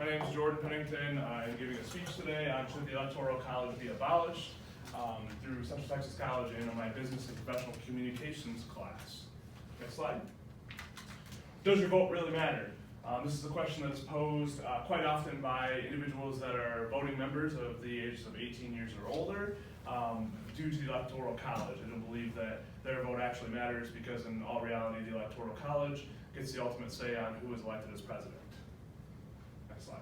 My name is Jordan Pennington. I'm giving a speech today on should the Electoral College be abolished through Central Texas College and in my Business and Professional Communications class. Next slide. Does your vote really matter? This is a question that is posed quite often by individuals that are voting members of the ages of 18 years or older due to the Electoral College. I don't believe that their vote actually matters because in all reality the Electoral College gets the ultimate say on who is elected as president. Next slide.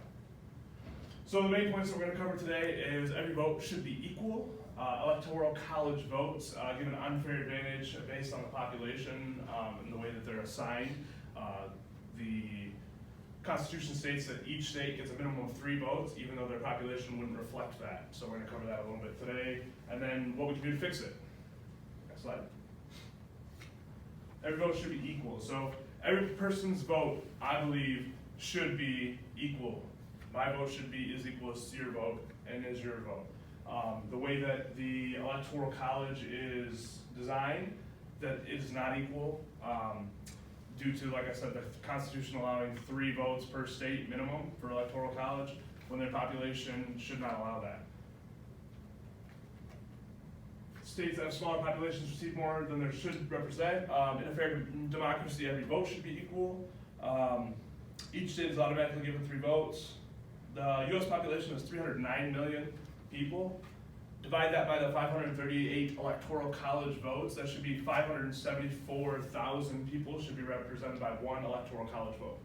So the main points that we're going to cover today is every vote should be equal. Electoral College votes give an unfair advantage based on the population and the way that they're assigned. The Constitution states that each state gets a minimum of 3 votes, even though their population wouldn't reflect that. So we're going to cover that a little bit today, and then what we can do to fix it. Next slide. Every vote should be equal. So every person's vote, I believe, should be equal. My vote is equal as your vote and is your vote. The way that the Electoral College is designed, that it is not equal. Due to, like I said, the Constitution allowing 3 votes per state minimum for Electoral College, when their population should not allow that. States that have smaller populations receive more than they should represent. In a fair democracy, every vote should be equal. Each state is automatically given 3 votes. The U.S. population is 309 million people. Divide that by the 538 Electoral College votes, that should be 574,000 people should be represented by 1 Electoral College vote.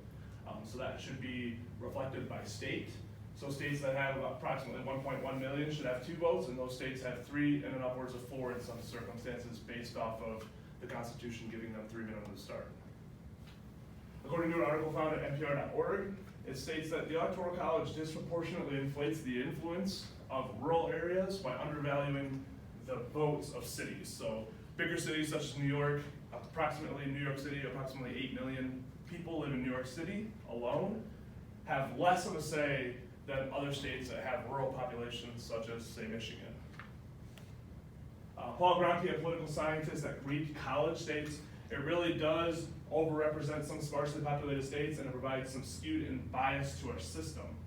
So that should be reflected by state. So states that have approximately 1.1 million should have 2 votes, and those states have 3 and then upwards of 4 in some circumstances based off of the Constitution giving them 3 minimum to start. According to an article found at NPR.org, it states that the Electoral College disproportionately inflates the influence of rural areas by undervaluing the votes of cities. So bigger cities such as New York, approximately New York City, approximately 8 million people live in New York City alone, have less of a say than other states that have rural populations such as, say, Michigan. Paul Gronke, a political scientist at Reed College, states, it really does overrepresent some sparsely populated states and it provides some skewed and bias to our system.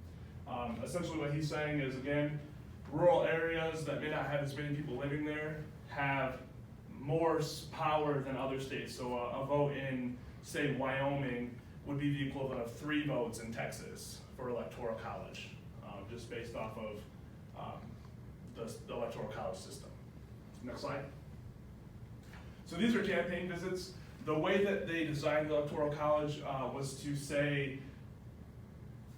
Essentially what he's saying is, again, rural areas that may not have as many people living there have more power than other states. So a vote in, say, Wyoming would be the equivalent of 3 votes in Texas for Electoral College, just based off of the Electoral College system. Next slide. So these are campaign visits. The way that they designed the Electoral College was to say,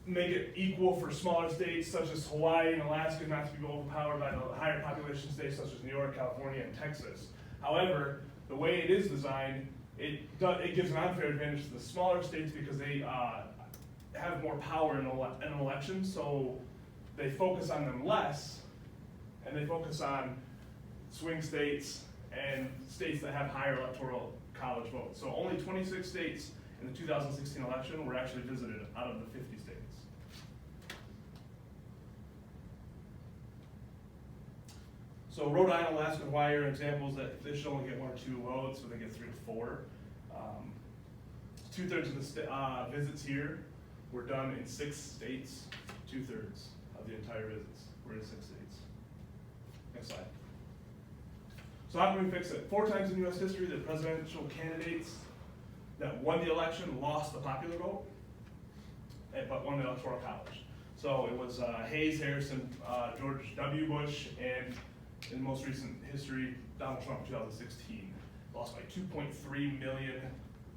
make it equal for smaller states such as Hawaii and Alaska not to be overpowered by the higher population states such as New York, California, and Texas. However, the way it is designed, it gives an unfair advantage to the smaller states because they have more power in an election, so they focus on them less, and they focus on swing states and states that have higher Electoral College votes. So only 26 states in the 2016 election were actually visited out of the 50 states. So Rhode Island, Alaska, and Hawaii are examples that they should only get 1 or 2 votes, but they get 3 to 4. 2/3 of the visits here were done in 6 states. 2/3 of the entire visits were in 6 states. Next slide. So how can we fix it? 4 times in U.S. history, the presidential candidates that won the election lost the popular vote, but won the Electoral College. So it was Hayes, Harrison, George W. Bush, and in most recent history, Donald Trump in 2016. Lost by 2.3 million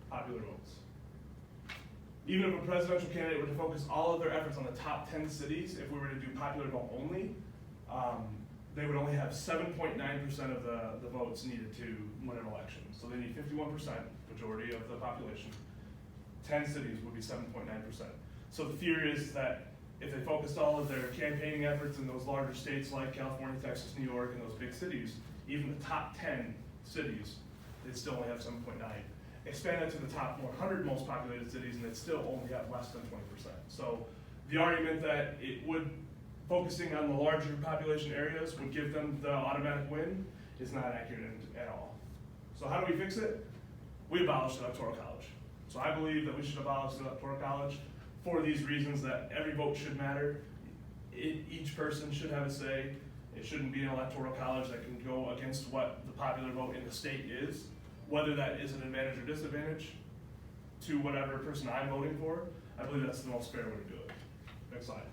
popular votes. Even if a presidential candidate were to focus all of their efforts on the top 10 cities, if we were to do popular vote only, they would only have 7.9% of the votes needed to win an election. So they need 51%, majority of the population. 10 cities would be 7.9%. So the fear is that if they focused all of their campaigning efforts in those larger states like California, Texas, New York, and those big cities, even the top 10 cities, they'd still only have 7.9. Expand that to the top 100 most populated cities, and they'd still only have less than 20%. So the argument that it would, focusing on the larger population areas would give them the automatic win is not accurate at all. So how do we fix it? We abolish the Electoral College. So I believe that we should abolish the Electoral College for these reasons that every vote should matter. Each person should have a say. It shouldn't be an electoral college that can go against what the popular vote in the state is, whether that is an advantage or disadvantage to whatever person I'm voting for. I believe that's the most fair way to do it. Next slide.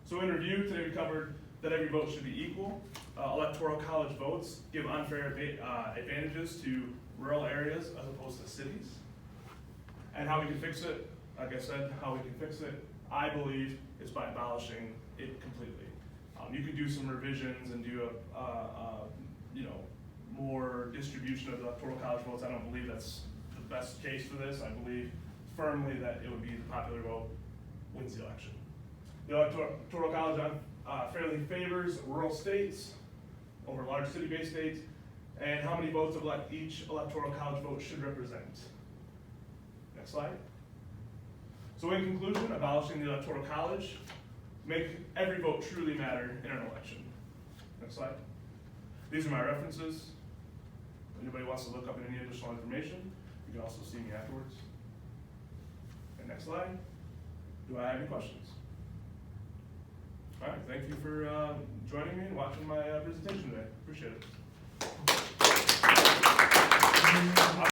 So in review, today we covered that every vote should be equal. Electoral college votes give unfair advantages to rural areas as opposed to cities. And how we can fix it, like I said, how we can fix it, I believe, is by abolishing it completely. You could do some revisions and do more distribution of electoral college votes. I don't believe that's the best case for this. I believe firmly that it would be the popular vote wins the election. The electoral college fairly favors rural states over large city-based states, and how many votes of each electoral college vote should represent. Next slide. So in conclusion, abolishing the electoral college make every vote truly matter in an election. Next slide. These are my references. If anybody wants to look up any additional information, you can also see me afterwards. And next slide. Do I have any questions? All right, thank you for joining me and watching my presentation today. Appreciate it.